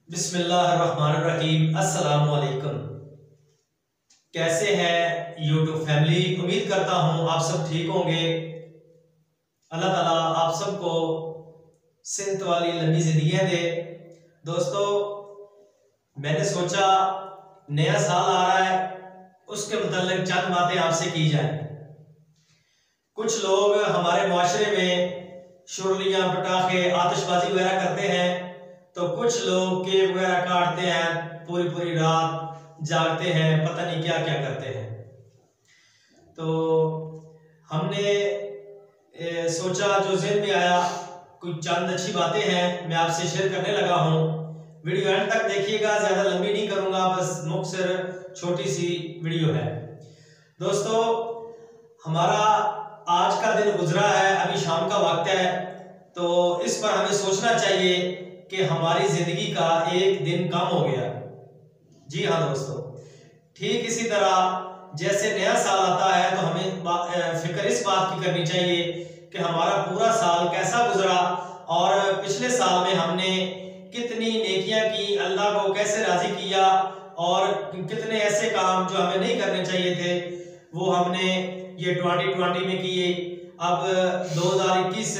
बिस्मिल्लाहिर्रहमानिर्रहीम। अस्सलाम वालेकुम। कैसे हैं यूट्यूब फैमिली? उम्मीद करता हूं आप सब ठीक होंगे। अल्लाह ताला आप सबको सेहत वाली लंबी जिंदगी दे। दोस्तों, मैंने सोचा नया साल आ रहा है, उसके मुताल्लिक चंद बातें आपसे की जाए। कुछ लोग हमारे मुआशरे में शुरलियां, पटाखे, आतिशबाजी वगैरह करते हैं, तो कुछ लोग केक वगैरह काटते हैं, पूरी पूरी रात जागते हैं, पता नहीं क्या क्या करते हैं। तो हमने सोचा, जो ज़हन में आया, कुछ चंद अच्छी बातें हैं मैं आपसे शेयर करने लगा हूँ। वीडियो एंड तक देखिएगा, ज़्यादा लंबी नहीं करूँगा, बस मुख्तसर छोटी सी वीडियो है। दोस्तों, हमारा आज का दिन गुजरा है, अभी शाम का वक्त है, तो इस पर हमें सोचना चाहिए कि हमारी जिंदगी का एक दिन कम हो गया। जी हाँ दोस्तों, ठीक इसी तरह जैसे नया साल आता है तो हमें फिक्र इस बात की करनी चाहिए कि हमारा पूरा साल कैसा गुजरा और पिछले साल में हमने कितनी नेकियां की, अल्लाह को कैसे राजी किया और कितने ऐसे काम जो हमें नहीं करने चाहिए थे वो हमने ये 2020 में किए। अब 2021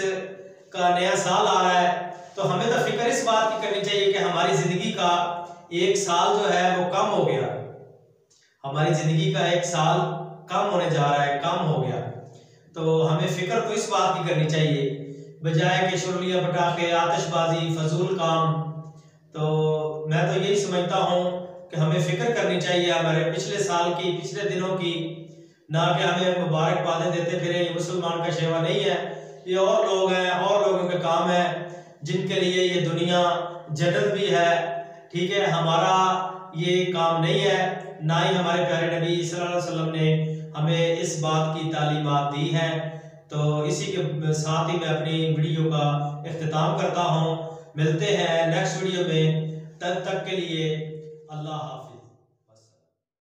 का नया साल आ रहा है, तो हमें तो फिक्र इस बात की करनी चाहिए कि हमारी जिंदगी का एक साल जो है वो कम हो गया। हमारी जिंदगी का एक साल कम होने जा रहा है, कम हो गया। तो हमें फिक्र तो इस बात की करनी चाहिए, बजाय कि शुरलियां, पटाखे, आतिशबाजी, फजूल काम। तो मैं तो यही समझता हूँ कि हमें फिक्र करनी चाहिए हमारे पिछले साल की, पिछले दिनों की, ना कि हमें मुबारकबादें देते फिरे। ये मुसलमान का शेवा नहीं है, ये और लोग हैं, और लोगों के काम है जिनके लिए ये दुनिया जन्नत भी है। ठीक है, हमारा ये काम नहीं है, ना ही हमारे प्यारे नबी सल्लल्लाहु अलैहि वसल्लम ने हमें इस बात की तालीमात दी है। तो इसी के साथ ही मैं अपनी वीडियो का इख्तिताम करता हूँ। मिलते हैं नेक्स्ट वीडियो में, तब तक के लिए अल्लाह हाफिज।